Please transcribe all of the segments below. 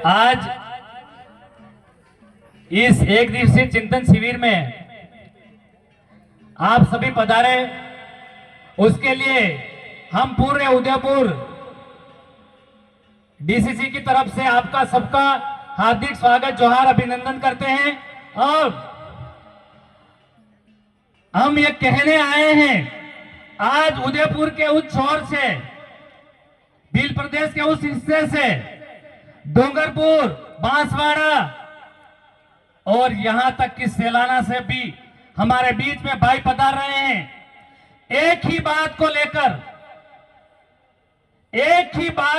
आज इस एक दिवसीय चिंतन शिविर में आप सभी पधारे, उसके लिए हम पूरे उदयपुर डीसीसी की तरफ से आपका सबका हार्दिक स्वागत, जोहार, अभिनंदन करते हैं। और हम ये कहने आए हैं, आज उदयपुर के उस छोर से, भील प्रदेश के उस हिस्से से, डूंगरपुर, बांसवाड़ा और यहां तक कि सेलाना से भी हमारे बीच में भाई पधार रहे हैं। एक ही बात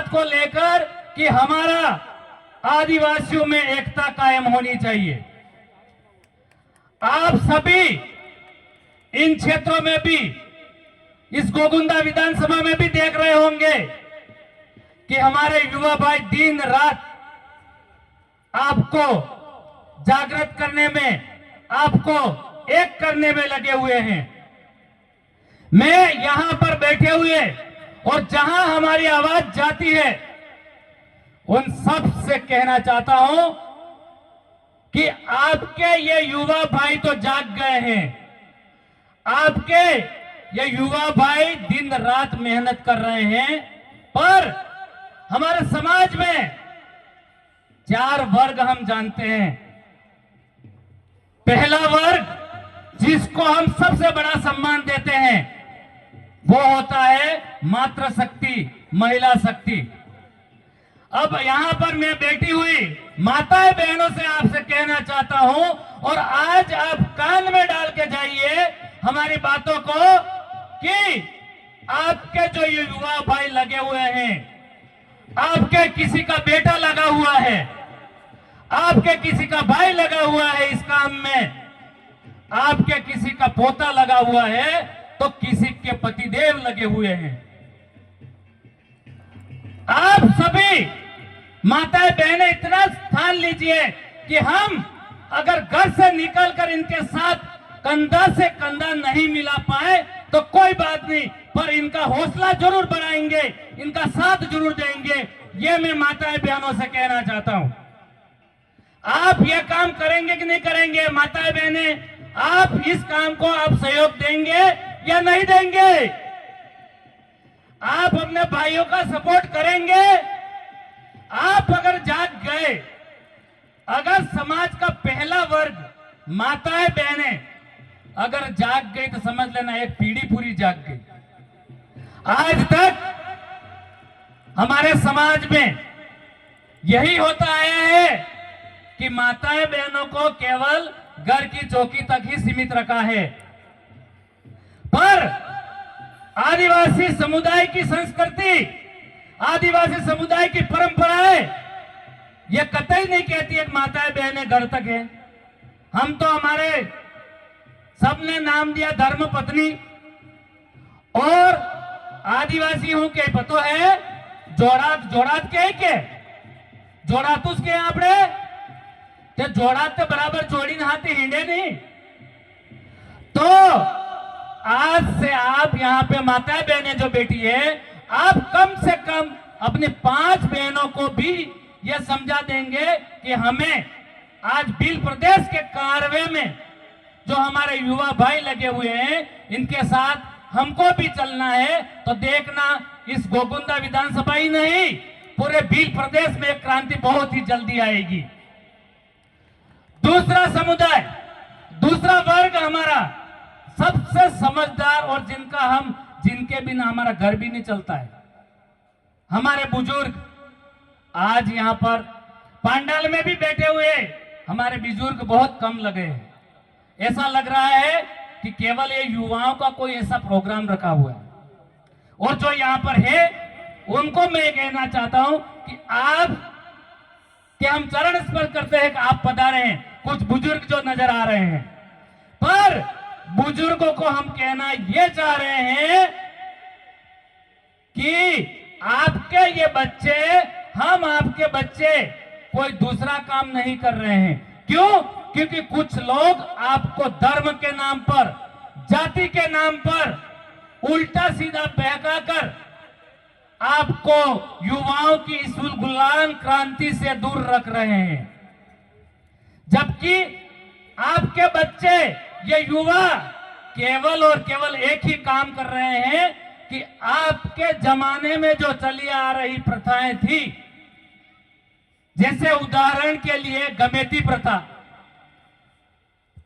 को लेकर कि हमारा आदिवासियों में एकता कायम होनी चाहिए। आप सभी इन क्षेत्रों में भी, इस गोगुंदा विधानसभा में भी देख रहे होंगे कि हमारे युवा भाई दिन रात आपको जागृत करने में, आपको एक करने में लगे हुए हैं। मैं यहां पर बैठे हुए और जहां हमारी आवाज जाती है, उन सब से कहना चाहता हूं कि आपके ये युवा भाई तो जाग गए हैं। आपके ये युवा भाई दिन रात मेहनत कर रहे हैं, पर हमारे समाज में 4 वर्ग हम जानते हैं। पहला वर्ग जिसको हम सबसे बड़ा सम्मान देते हैं, वो होता है मातृशक्ति, महिला शक्ति। अब यहां पर मैं बैठी हुई माताएं बहनों से आपसे कहना चाहता हूं, और आज आप कान में डाल के जाइए हमारी बातों को, कि आपके जो ये युवा भाई लगे हुए हैं, आपके किसी का बेटा लगा हुआ है, आपके किसी का भाई लगा हुआ है इस काम में, आपके किसी का पोता लगा हुआ है, तो किसी के पतिदेव लगे हुए हैं। आप सभी माताएं बहनें इतना स्थान लीजिए कि हम अगर घर से निकलकर इनके साथ कंधा से कंधा नहीं मिला पाए तो कोई बात नहीं, पर इनका हौसला जरूर बढ़ाएंगे, इनका साथ जरूर देंगे। ये मैं माताएं बहनों से कहना चाहता हूं। आप ये काम करेंगे कि नहीं करेंगे? माताएं बहनें, आप इस काम को आप सहयोग देंगे या नहीं देंगे? आप अपने भाइयों का सपोर्ट करेंगे? आप अगर जाग गए, अगर समाज का पहला वर्ग माताएं बहनें अगर जाग गई, तो समझ लेना एक पीढ़ी पूरी जाग गई। आज तक हमारे समाज में यही होता आया है कि माताएं बहनों को केवल घर की चौकी तक ही सीमित रखा है, पर आदिवासी समुदाय की संस्कृति, आदिवासी समुदाय की परंपराएं ये कतई नहीं कहती है कि माताएं बहनें घर तक है। हम तो हमारे सबने नाम दिया धर्म पत्नी, और आदिवासी हूं के पतो है जोड़ात के जोड़ातुस के आपने ते जोड़ात ते बराबर जोड़ी नहाते हिंडे नहीं। तो आज से आप यहाँ पे माताएं बहनें जो बैठी है, आप कम से कम अपनी 5 बहनों को भी यह समझा देंगे कि हमें आज भील प्रदेश के कारवे में जो हमारे युवा भाई लगे हुए हैं, इनके साथ हमको भी चलना है। तो देखना, इस गोगुंदा विधानसभा ही नहीं, पूरे भील प्रदेश में एक क्रांति बहुत ही जल्दी आएगी। दूसरा समुदाय, दूसरा वर्ग हमारा सबसे समझदार, और जिनके बिना हमारा घर भी नहीं चलता है, हमारे बुजुर्ग। आज यहां पर पांडाल में भी बैठे हुए हमारे बुजुर्ग बहुत कम लगे हैं। ऐसा लग रहा है कि केवल ये युवाओं का कोई ऐसा प्रोग्राम रखा हुआ है। और जो यहां पर है, उनको मैं कहना चाहता हूं कि हम चरण स्पर्श करते हैं कि आप पधारे हैं। कुछ बुजुर्ग जो नजर आ रहे हैं, पर बुजुर्गों को हम कहना ये चाह रहे हैं कि आपके ये बच्चे, हम आपके बच्चे कोई दूसरा काम नहीं कर रहे हैं। क्यों? क्योंकि कुछ लोग आपको धर्म के नाम पर, जाति के नाम पर उल्टा सीधा बहकाकर आपको युवाओं की इस गुलाम क्रांति से दूर रख रहे हैं, जबकि आपके बच्चे, ये युवा केवल और केवल एक ही काम कर रहे हैं कि आपके जमाने में जो चली आ रही प्रथाएं थी, जैसे उदाहरण के लिए गमेती प्रथा।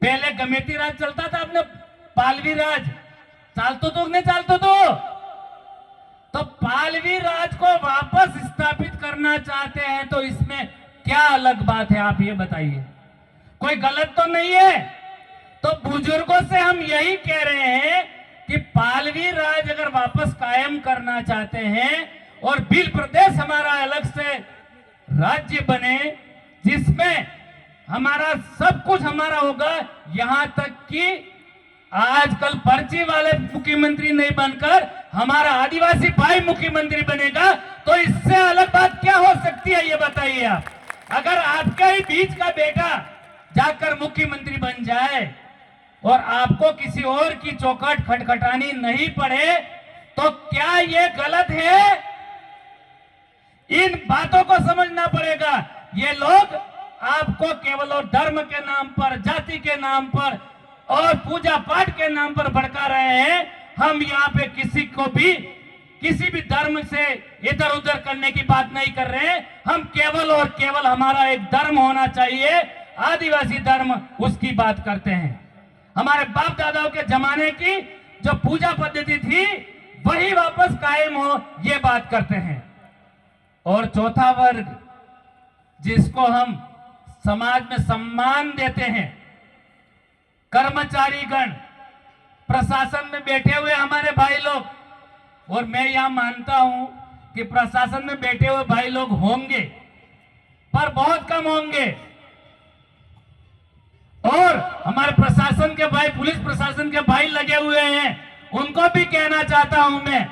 पहले गमेती राज चलता था, अपने पालवी राज चालतो तो नहीं चालतो तो पालवी राज को वापस स्थापित करना चाहते हैं, तो इसमें क्या अलग बात है, आप ये बताइए। कोई गलत तो नहीं है। तो बुजुर्गों से हम यही कह रहे हैं कि पालवी राज अगर वापस कायम करना चाहते हैं और भील प्रदेश हमारा अलग से राज्य बने, जिसमें हमारा सब कुछ हमारा होगा, यहां तक कि आजकल पर्ची वाले मुख्यमंत्री नहीं बनकर हमारा आदिवासी भाई मुख्यमंत्री बनेगा, तो इससे अलग बात क्या हो सकती है, ये बताइए आप। अगर आपके ही बीच का बेटा जाकर मुख्यमंत्री बन जाए और आपको किसी और की चौखट खटखटानी नहीं पड़े, तो क्या ये गलत है? इन बातों को समझना पड़ेगा। ये लोग आपको केवल और धर्म के नाम पर, जाति के नाम पर और पूजा पाठ के नाम पर भड़का रहे हैं। हम यहाँ पे किसी को भी किसी भी धर्म से इधर उधर करने की बात नहीं कर रहे हैं। हम केवल और केवल हमारा एक धर्म होना चाहिए, आदिवासी धर्म, उसकी बात करते हैं। हमारे बाप दादाओं के जमाने की जो पूजा पद्धति थी वही वापस कायम हो, ये बात करते हैं। और चौथा वर्ग जिसको हम समाज में सम्मान देते हैं, कर्मचारी गण, प्रशासन में बैठे हुए हमारे भाई लोग, और मैं यहां मानता हूं कि प्रशासन में बैठे हुए भाई लोग होंगे पर बहुत कम होंगे, और हमारे प्रशासन के भाई, पुलिस प्रशासन के भाई लगे हुए हैं, उनको भी कहना चाहता हूं मैं